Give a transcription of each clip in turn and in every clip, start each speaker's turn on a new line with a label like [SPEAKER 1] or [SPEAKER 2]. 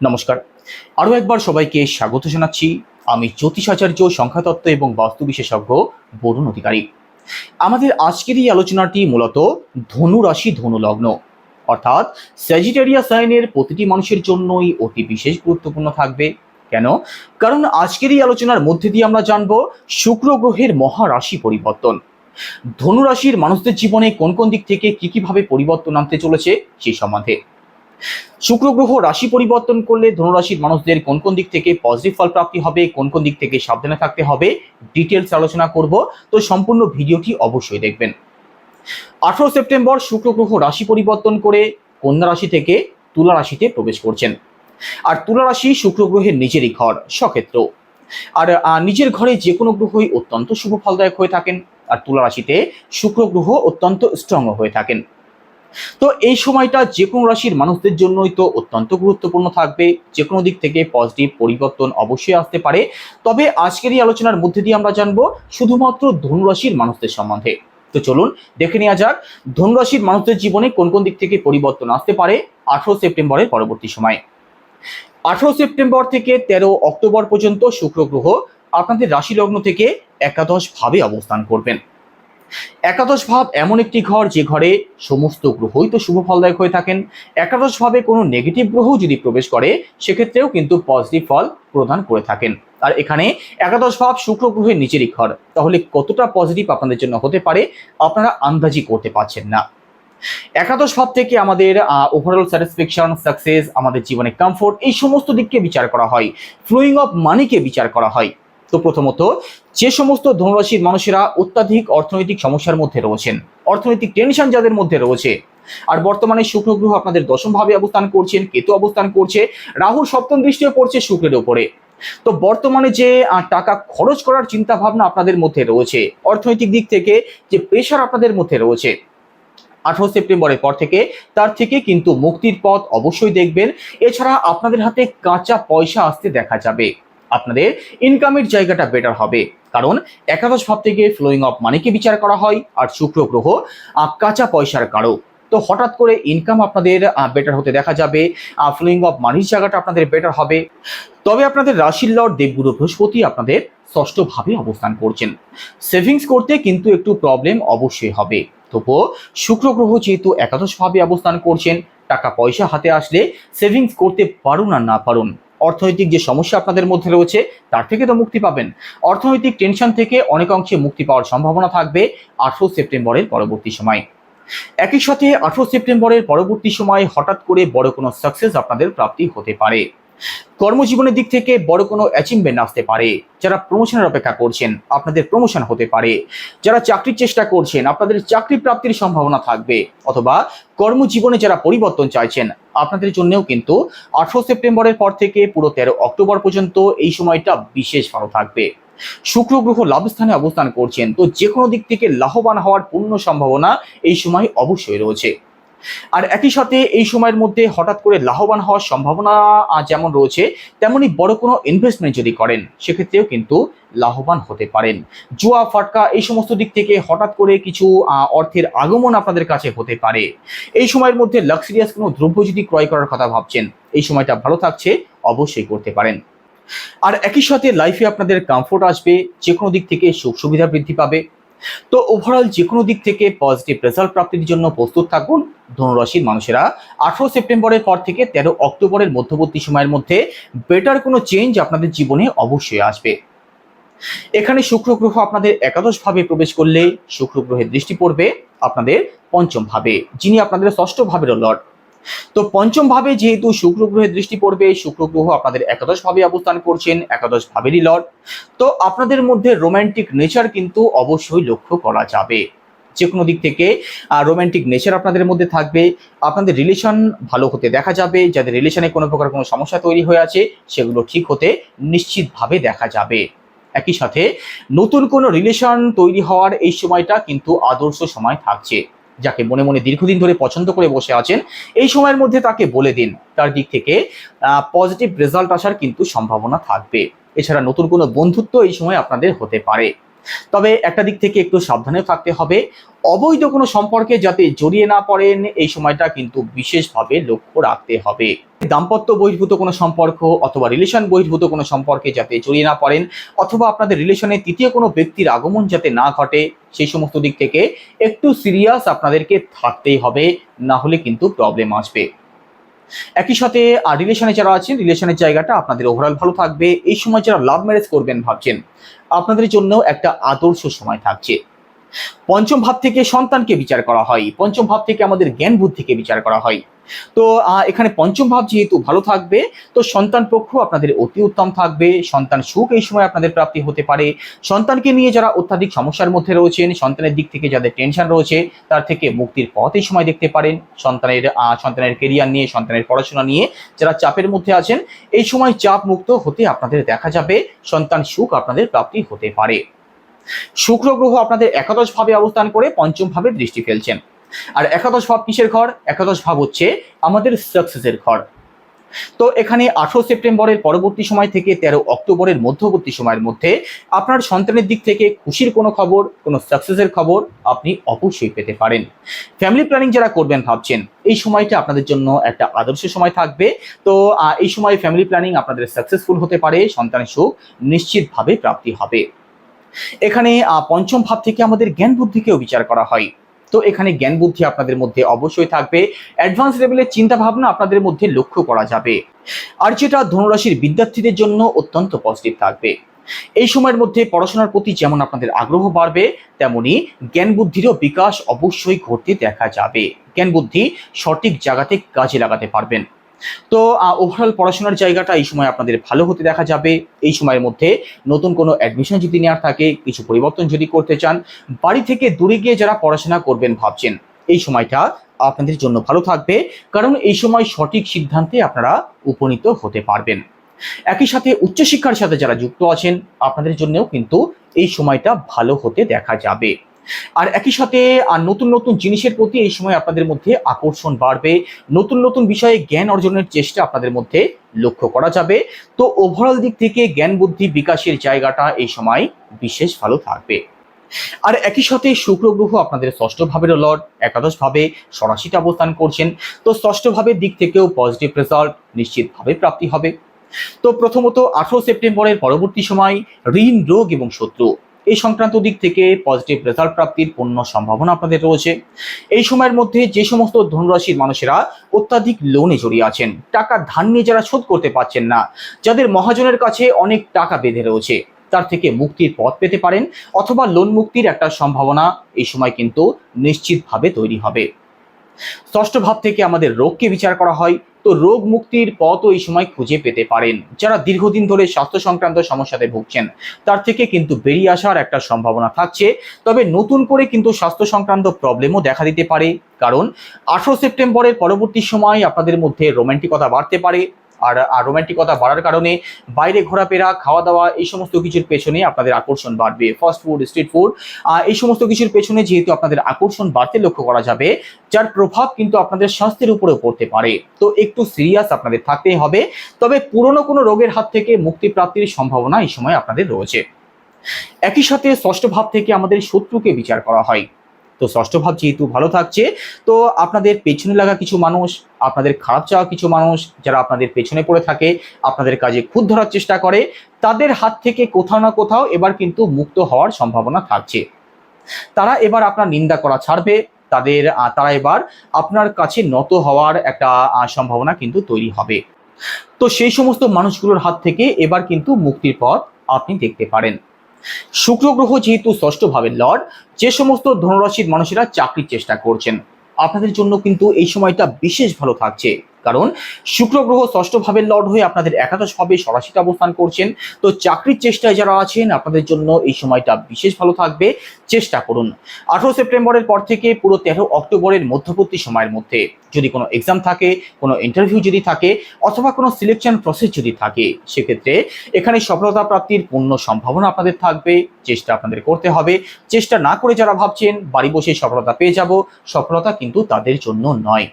[SPEAKER 1] নমস্কার, আরও একবার সবাইকে স্বাগত জানাচ্ছি। আমি জ্যোতিষাচার্য, সংখ্যাতত্ত্ব এবং বাস্তু বিশেষজ্ঞ বরুণ অধিকারী। আমাদের আজকের এই আলোচনাটি মূলত ধনু রাশি, ধনু লগ্ন অর্থাৎ স্যাজিটেরিয়াস সাইনের প্রতিটি মানুষের জন্যই অতি বিশেষ গুরুত্বপূর্ণ থাকবে। কেন? কারণ আজকের এই আলোচনার মধ্যে দিয়ে আমরা জানব শুক্র গ্রহের মহারাশি পরিবর্তন। ধনু রাশির মানুষদের জীবনে কোন কোন দিক থেকে কিভাবে পরিবর্তন আনতে চলেছে সেই সম্বন্ধে। শুক্র গ্রহ রাশি পরিবর্তন করলে ধনুরাশির মানুষদের কোন কোন দিক থেকে পজিটিভ ফল প্রাপ্তি হবে, কোন কোন দিক থেকে সাবধানে থাকতে হবে, ডিটেলস আলোচনা করব। তো সম্পূর্ণ ভিডিওটি অবশ্যই দেখবেন। 18 সেপ্টেম্বর শুক্র গ্রহ রাশি পরিবর্তন করে কন্যা রাশি থেকে তুলা রাশিতে প্রবেশ করছেন। আর তুলা রাশি শুক্র গ্রহের নিজেরই ঘর, স্বক্ষেত্র। আর নিজের ঘরে যে কোনো গ্রহই অত্যন্ত শুভ ফলদায়ক হয়ে থাকেন। আর তুলা রাশিতে শুক্র গ্রহ অত্যন্ত স্ট্রং হয়ে থাকেন। তো এই সময়টা যে কোনো রাশির মানুষদের জন্যই তো অত্যন্ত গুরুত্বপূর্ণ থাকবে। যে কোনো দিক থেকে পজিটিভ পরিবর্তন অবশ্যই আসতে পারে। তবে আজকের এই আলোচনার মধ্যে দিয়ে আমরা জানবো শুধুমাত্র ধনুরাশির মানুষদের সম্বন্ধে। তো চলুন দেখে নেওয়া যাক ধনুরাশির মানুষদের জীবনে কোন কোন দিক থেকে পরিবর্তন আসতে পারে 18 সেপ্টেম্বরের পরবর্তী সময়ে। 18 সেপ্টেম্বর থেকে 13 অক্টোবর পর্যন্ত শুক্র গ্রহ আপনাদের রাশি লগ্ন থেকে একাদশ ভাবে অবস্থান করবেন। একাদশ ভাব এমন একটি ঘর যে ঘরে সমস্ত গ্রহই তো শুভ ফলদায়ক হয়ে থাকেন। একাদশ ভাবে কোনো নেগেটিভ গ্রহ যদি প্রবেশ করে সেক্ষেত্রেও কিন্তু পজিটিভ ফল প্রদান করে থাকেন। আর এখানে একাদশ ভাব শুক্র গ্রহের নিচেরই ঘর, তাহলে কতটা পজিটিভ আপনাদের জন্য হতে পারে আপনারা আন্দাজি করতে পারছেন না। একাদশ ভাব থেকে আমাদের ওভারঅল স্যাটিসফ্যাকশন, সাকসেস, আমাদের জীবনে কমফোর্ট, এই সমস্ত দিককে বিচার করা হয়, ফ্লোয়িং অফ মানিকে বিচার করা হয়। তো প্রথমত যে সমস্ত ধনুরাশির মানুষেরা অত্যাধিক অর্থনৈতিক সমস্যার মধ্যে রয়েছেন, অর্থনৈতিক টেনশন যাদের মধ্যে রয়েছে, আর বর্তমানে শুক্র গ্রহ আপনাদের দশম ভাবে অবস্থান করছেন, কেতু অবস্থান করছে, রাহুর সপ্তম দৃষ্টিও পড়ছে শুক্রের উপরে। তো বর্তমানে যে টাকা খরচ করার চিন্তা ভাবনা আপনাদের মধ্যে রয়েছে, অর্থনৈতিক দিক থেকে যে প্রেশার আপনাদের মধ্যে রয়েছে, 18 সেপ্টেম্বরের পর থেকে তার থেকে কিন্তু মুক্তির পথ অবশ্যই দেখবেন। এছাড়া আপনাদের হাতে কাঁচা পয়সা আসতে দেখা যাবে, আপনাদের ইনকামের জায়গাটা বেটার হবে। কারণ একাদশ ভাব থেকে ফ্লোয়িং অফ মানিকে বিচার করা হয়, আর শুক্র গ্রহ কাঁচা পয়সার কারক। তো হঠাৎ করে ইনকাম আপনাদের বেটার হতে দেখা যাবে, ফ্লোয়িং অফ মানির জায়গাটা আপনাদের বেটার হবে। তবে আপনাদের রাশির লর্ড দেবগুরু বৃহস্পতি আপনাদের ষষ্ঠ ভাবে অবস্থান করছেন। সেভিংস করতে কিন্তু একটু প্রবলেম অবশ্যই হবে। তবুও শুক্র গ্রহ যেহেতু একাদশ ভাবে অবস্থান করছেন, টাকা পয়সা হাতে আসলে সেভিংস করতে পারুন আর না পারুন, অর্থনৈতিক যে সমস্যা আপনাদের মধ্যে রয়েছে তার থেকে তো মুক্তি পাবেন। অর্থনৈতিক টেনশন থেকে অনেক অংশে মুক্তি পাওয়ার সম্ভাবনা থাকবে 18 সেপ্টেম্বরের পরবর্তী সময়। একই সাথে 18 সেপ্টেম্বরের পরবর্তী সময় হঠাৎ করে বড় কোনো সাকসেস আপনাদের প্রাপ্তি হতে পারে। কর্মজীবনের দিক থেকে বড় কোনো অ্যাচিভমেন্ট আসতে পারে। যারা প্রমোশনের অপেক্ষা করছেন আপনাদের প্রমোশন হতে পারে। যারা চাকরির চেষ্টা করছেন আপনাদের চাকরি প্রাপ্তির সম্ভাবনা থাকবে। অথবা কর্মজীবনে যারা পরিবর্তন চাইছেন আপনাদের জন্যও কিন্তু 18 সেপ্টেম্বরের পর থেকে পুরো 13 অক্টোবর পর্যন্ত এই সময়টা বিশেষ ভালো থাকবে। শুক্র গ্রহ লাভস্থানে অবস্থান করছেন, তো যে কোনো দিক থেকে লাভবান হওয়ার পূর্ণ সম্ভাবনা এই সময় অবশ্যই রয়েছে। আর একই সাথে এই সময়ের মধ্যে হঠাৎ করে লাভবান হওয়ার সম্ভাবনা যেমন রয়েছে, তেমনি বড় কোনো ইনভেস্টমেন্ট যদি করেন সেক্ষেত্রেও কিন্তু লাভবান হতে পারেন। জুয়া, ফাটকা এই সমস্ত দিক থেকে হঠাৎ করে কিছু অর্থের আগমন আপনাদের কাছে হতে পারে। এই সময়ের মধ্যে লাক্সারিয়াস কোনো দ্রব্য যদি ক্রয় করার কথা ভাবছেন, এই সময়টা ভালো থাকছে, অবশ্যই করতে পারেন। আর একই সাথে লাইফে আপনাদের কমফোর্ট আসবে, যে কোনো দিক থেকে সুখ সুবিধা বৃদ্ধি পাবে। তো ওভারঅল যে কোনো দিক থেকে পজিটিভ রেজাল্ট প্রাপ্তির জন্য প্রস্তুত থাকুন ধনুরাশির মানুষেরা। 18 সেপ্টেম্বরের পর থেকে 13 অক্টোবরের মধ্যবর্তী সময়ের মধ্যে বেটার কোনো চেঞ্জ আপনাদের জীবনে অবশ্যই আসবে। এখানে শুক্র গ্রহ আপনাদের একাদশ ভাবে প্রবেশ করলে শুক্র গ্রহের দৃষ্টি পড়বে আপনাদের পঞ্চম ভাবে, যিনি আপনাদের ষষ্ঠ ভাবের লর্ড। তো পঞ্চম ভাবে যেহেতু শুক্র গ্রহের দৃষ্টি পড়বে, শুক্র গ্রহ আপনাদের একাদশ ভাবে অবস্থান করছেন, একাদশ ভাবেরই লর্ড। তো আপনাদের মধ্যে রোমান্টিক নেচার কিন্তু অবশ্যই লক্ষ্য করা যাবে। যে কোনো দিক থেকে রোমান্টিক নেচার আপনাদের মধ্যে থাকবে। আপনাদের রিলেশন ভালো হতে দেখা যাবে। যাদের রিলেশনে কোনো প্রকার কোনো সমস্যা তৈরি হয়ে আছে সেগুলো ঠিক হতে নিশ্চিতভাবে দেখা যাবে। একই সাথে নতুন কোনো রিলেশন তৈরি হওয়ার এই সময়টা কিন্তু আদর্শ সময় থাকছে। যাকে মনে মনে দীর্ঘদিন ধরে পছন্দ করে বসে আছেন, এই সময়ের মধ্যে তাকে বলে দিন, তার দিক থেকে পজিটিভ রেজাল্ট আসার কিন্তু সম্ভাবনা থাকবে। এছাড়া নতুন কোনো বন্ধুত্ব এই সময় আপনাদের হতে পারে। তবে একটা দিক থেকে একটু সাবধানে থাকতে হবে, অবৈধ কোনো সম্পর্কে যাতে জড়িয়ে না পড়েন এই সময়টা কিন্তু বিশেষভাবে লক্ষ্য রাখতে হবে। দাম্পত্য বহির্ভূত কোনো সম্পর্ক অথবা রিলেশন বহির্ভূত কোনো সম্পর্কে যাতে জড়িয়ে না পড়েন, অথবা আপনাদের রিলেশনে তৃতীয় কোনো ব্যক্তির আগমন যাতে না ঘটে, সেই সমস্ত দিক থেকে একটু সিরিয়াস আপনাদেরকে থাকতেই হবে, না হলে কিন্তু প্রবলেম আসবে। একই সাথে রিলেশনে যারা আছেন, রিলেশনের জায়গাটা আপনাদের ওভারঅল ভালো থাকবে। এই সময় যারা লাভ ম্যারেজ করবেন ভাবছেন, আপনাদের জন্য একটা আদর্শ সময় থাকছে। পঞ্চম ভাব থেকে সন্তানকে বিচার করা হয়, পঞ্চম ভাব থেকে আমাদের জ্ঞান বুদ্ধিকে বিচার করা হয়। তো এখানে পঞ্চম ভাব যেহেতু ভালো থাকবে, তো সন্তান পক্ষ আপনাদের অতি উত্তম থাকবে, সন্তান সুখ এই সময় আপনাদের প্রাপ্তি হতে পারে। সন্তানকে নিয়ে যারা অত্যাধিক সমস্যার মধ্যে রয়েছেন, সন্তানের দিক থেকে যাদের টেনশন রয়েছে, তার থেকে মুক্তির পথ এই সময় দেখতে পারেন। সন্তানের কেরিয়ার নিয়ে, সন্তানের পড়াশোনা নিয়ে যারা চাপের মধ্যে আছেন, এই সময় চাপ মুক্ত হতে আপনাদের দেখা যাবে, সন্তান সুখ আপনাদের প্রাপ্তি হতে পারে। শুক্র গ্রহ আপনাদের একাদশ ভাবে অবস্থান করে পঞ্চম ভাবে দৃষ্টি ফেলছেন। আর একাদশ ভাব কিসের ঘর? একাদশ ভাব হচ্ছে আমাদের সাকসেসের ঘর। তো এখানে 18 সেপ্টেম্বরের পরবর্তী সময় থেকে 13 অক্টোবরের মধ্যবর্তী সময়ের মধ্যে আপনার সন্তানের দিক থেকে খুশির কোনো খবর, কোনো সাকসেসের খবর আপনি অবশ্যই পেতে পারেন। ফ্যামিলি প্ল্যানিং যারা করবেন ভাবছেন, এই সময়টা আপনাদের জন্য একটা আদর্শ সময় থাকবে। তো এই সময় ফ্যামিলি প্ল্যানিং আপনাদের সাকসেসফুল হতে পারে, সন্তানের সুখ নিশ্চিতভাবে প্রাপ্তি হবে। এখানে পঞ্চম ভাব থেকে আমাদের জ্ঞান বুদ্ধিকেও বিচার করা হয়। তো এখানে জ্ঞান বুদ্ধি আপনাদের মধ্যে অবশ্যই থাকবে, অ্যাডভান্স লেভেলের চিন্তা ভাবনা আপনাদের মধ্যে লক্ষ্য করা যাবে। আর যেটা ধনুরাশির বিদ্যার্থীদের জন্য অত্যন্ত পজিটিভ থাকবে। এই সময়ের মধ্যে পড়াশোনার প্রতি যেমন আপনাদের আগ্রহ বাড়বে, তেমনি জ্ঞান বুদ্ধিরও বিকাশ অবশ্যই ঘটতে দেখা যাবে। জ্ঞান বুদ্ধি সঠিক জায়গাতে কাজে লাগাতে পারবেন। তো ওভারঅল পড়াশোনার জায়গাটা এই সময় আপনাদের ভালো হতে দেখা যাবে। এই সময়ের মধ্যে নতুন কোনো অ্যাডমিশন যদি নেওয়ার থাকে, কিছু পরিবর্তন যদি করতে চান, বাড়ি থেকে দূরে গিয়ে যারা পড়াশোনা করবেন ভাবছেন, এই সময়টা আপনাদের জন্য ভালো থাকবে, কারণ এই সময় সঠিক সিদ্ধান্তে আপনারা উপনীত হতে পারবেন। একই সাথে উচ্চশিক্ষার সাথে যারা যুক্ত আছেন, আপনাদের জন্যও কিন্তু এই সময়টা ভালো হতে দেখা যাবে। আর একই সাথে নতুন নতুন জিনিসের প্রতি এই সময় আপনাদের মধ্যে আকর্ষণ বাড়বে, নতুন নতুন বিষয়ে জ্ঞান অর্জনের চেষ্টা আপনাদের মধ্যে লক্ষ্য করা যাবে। তো ওভারঅল দিক থেকে জ্ঞান বুদ্ধি বিকাশের জায়গাটা এই সময় বিশেষ ভালো থাকবে। আর একই সাথে শুক্র গ্রহ আপনাদের ষষ্ঠ ভাবের লর্ড, একাদশ ভাবে সরাসরি অবস্থান করছেন। তো ষষ্ঠ ভাবের দিক থেকেও পজিটিভ রেজাল্ট নিশ্চিতভাবে প্রাপ্তি হবে। তো প্রথমত 18 সেপ্টেম্বরের পরবর্তী সময় ঋণ, রোগ এবং শত্রু এই সংক্রান্ত দিক থেকে পজিটিভ রেজাল্ট প্রাপ্তির পূর্ণ সম্ভাবনা আপনাদের রয়েছে। এই সময়ের মধ্যে যে সমস্ত ধনুরাশির মানুষেরা অত্যাধিক লোনে জড়িয়ে আছেন, টাকা ধার নিয়ে যারা শোধ করতে পারছেন না, যাদের মহাজনের কাছে অনেক টাকা বেঁধে রয়েছে, তার থেকে মুক্তির পথ পেতে পারেন, অথবা লোন মুক্তির একটা সম্ভাবনা এই সময় কিন্তু নিশ্চিতভাবে তৈরি হবে। ষষ্ঠ ভাব থেকে আমাদের রোগকে বিচার করা হয়। তো রোগ মুক্তির পথও এই সময় খুঁজে পেতে পারেন। যারা দীর্ঘদিন ধরে স্বাস্থ্য সংক্রান্ত সমস্যাতে ভুগছেন, তার থেকে কিন্তু বেরিয়ে আসার একটা সম্ভাবনা থাকছে। তবে নতুন করে কিন্তু স্বাস্থ্য সংক্রান্ত প্রবলেমও দেখা দিতে পারে, কারণ 18 সেপ্টেম্বরের পরবর্তী সময় আপনাদের মধ্যে রোমান্টিকতা বাড়তে পারে। আর রোমান্টিকতা বাড়ার কারণে বাইরে ঘোরাফেরা, খাওয়া দাওয়া এই সমস্ত কিছুর পেছনে আপনাদের আকর্ষণ বাড়বে। ফাস্ট ফুড, স্ট্রিট ফুড এই সমস্ত কিছুর পেছনে যেহেতু আপনাদের আকর্ষণ বাড়তে লক্ষ্য করা যাবে, যার প্রভাব কিন্তু আপনাদের স্বাস্থ্যের উপরেও পড়তে পারে। তো একটু সিরিয়াস আপনাদের থাকতেই হবে। তবে পুরনো কোনো রোগের হাত থেকে মুক্তি প্রাপ্তির সম্ভাবনা এই সময় আপনাদের রয়েছে। একই সাথে ষষ্ঠ ভাব থেকে আমাদের শত্রুকে বিচার করা হয়। তো ষষ্ঠ ভাব যেহেতু ভালো থাকছে, তো আপনাদের পেছনে লাগা কিছু মানুষ, আপনাদের খারাপ চাওয়া কিছু মানুষ যারা আপনাদের পেছনে পড়ে থাকে, আপনাদের কাজে খুঁত ধরার চেষ্টা করে, তাদের হাত থেকে কোথাও না কোথাও এবার কিন্তু মুক্ত হওয়ার সম্ভাবনা থাকছে। তারা এবার আপনার নিন্দা করা ছাড়বে, তারা এবার আপনার কাছে নত হওয়ার একটা সম্ভাবনা কিন্তু তৈরি হবে। তো সেই সমস্ত মানুষগুলোর হাত থেকে এবার কিন্তু মুক্তির পথ আপনি দেখতে পারেন। শুক্র গ্রহ যেহেতু ষষ্ঠ ভাবের লর্ড, যে সমস্ত ধনুরাশির মানুষেরা চাকরির চেষ্টা করছেন, আপনাদের জন্য কিন্তু এই সময়টা বিশেষ ভালো থাকছে, কারণ শুক্র গ্রহ ষষ্ঠ ভাবের লর্ড হয়ে আপনাদের একাদশ ভাবে সরাসরি অবস্থান করছেন। তো চাকরির চেষ্টায় যারা আছেন, আপনাদের জন্য এই সময়টা বিশেষ ভালো থাকবে। চেষ্টা করুন 18 সেপ্টেম্বরের পর থেকে পুরো 13 অক্টোবরের মধ্যবর্তী সময়ের মধ্যে যদি কোনো এক্সাম থাকে, কোনো ইন্টারভিউ যদি থাকে, অথবা কোনো সিলেকশন প্রসেস যদি থাকে, সেক্ষেত্রে এখানে সফলতা প্রাপ্তির পূর্ণ সম্ভাবনা আপনাদের থাকবে। চেষ্টা আপনাদের করতে হবে। চেষ্টা না করে যারা ভাবছেন বাড়ি বসে সফলতা পেয়ে যাব, সফলতা কিন্তু তাদের জন্য নয়।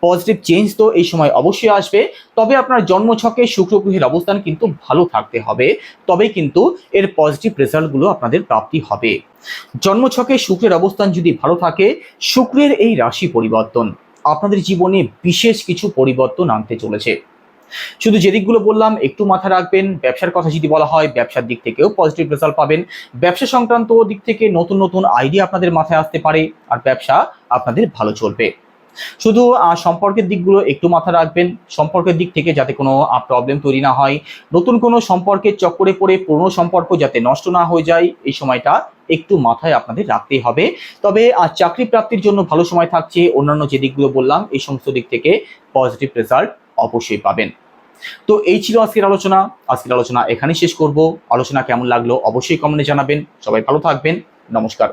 [SPEAKER 1] পজিটিভ চেঞ্জ তো এই সময় অবশ্যই আসবে, তবে আপনার জন্মছকে শুক্র গ্রহের অবস্থান কিন্তু ভালো থাকতে হবে, তবেই কিন্তু এর পজিটিভ রেজাল্টগুলো আপনাদের প্রাপ্তি হবে। জন্মছকে শুক্রের অবস্থান যদি ভালো থাকে, শুক্রের এই রাশি পরিবর্তন আপনাদের জীবনে বিশেষ কিছু পরিবর্তন আনতে চলেছে। শুধু যে দিকগুলো বললাম একটু মাথায় রাখবেন। ব্যবসার কথা যদি বলা হয়, ব্যবসার দিক থেকেও পজিটিভ রেজাল্ট পাবেন। ব্যবসা সংক্রান্ত দিক থেকে নতুন নতুন আইডিয়া আপনাদের মাথায় আসতে পারে, আর ব্যবসা আপনাদের ভালো চলবে। শুধু সম্পর্কের দিকগুলো একটু মাথায় রাখবেন, সম্পর্কের দিক থেকে যাতে কোনো প্রবলেম তৈরি না হয়, নতুন কোনো সম্পর্কের চক্করে পড়ে পুরনো সম্পর্ক যাতে নষ্ট না হয়ে যায়, এই সময়টা একটু মাথায় আপনাদের রাখতেই হবে। তবে চাকরি প্রাপ্তির জন্য ভালো সময় থাকছে। অন্যান্য যে দিকগুলো বললাম এই সমস্ত দিক থেকে পজিটিভ রেজাল্ট অবশ্যই পাবেন। তো এই ছিল আজকের আলোচনা এখানেই শেষ করব। আলোচনা কেমন লাগলো অবশ্যই কমেন্টে জানাবেন। সবাই ভালো থাকবেন। নমস্কার।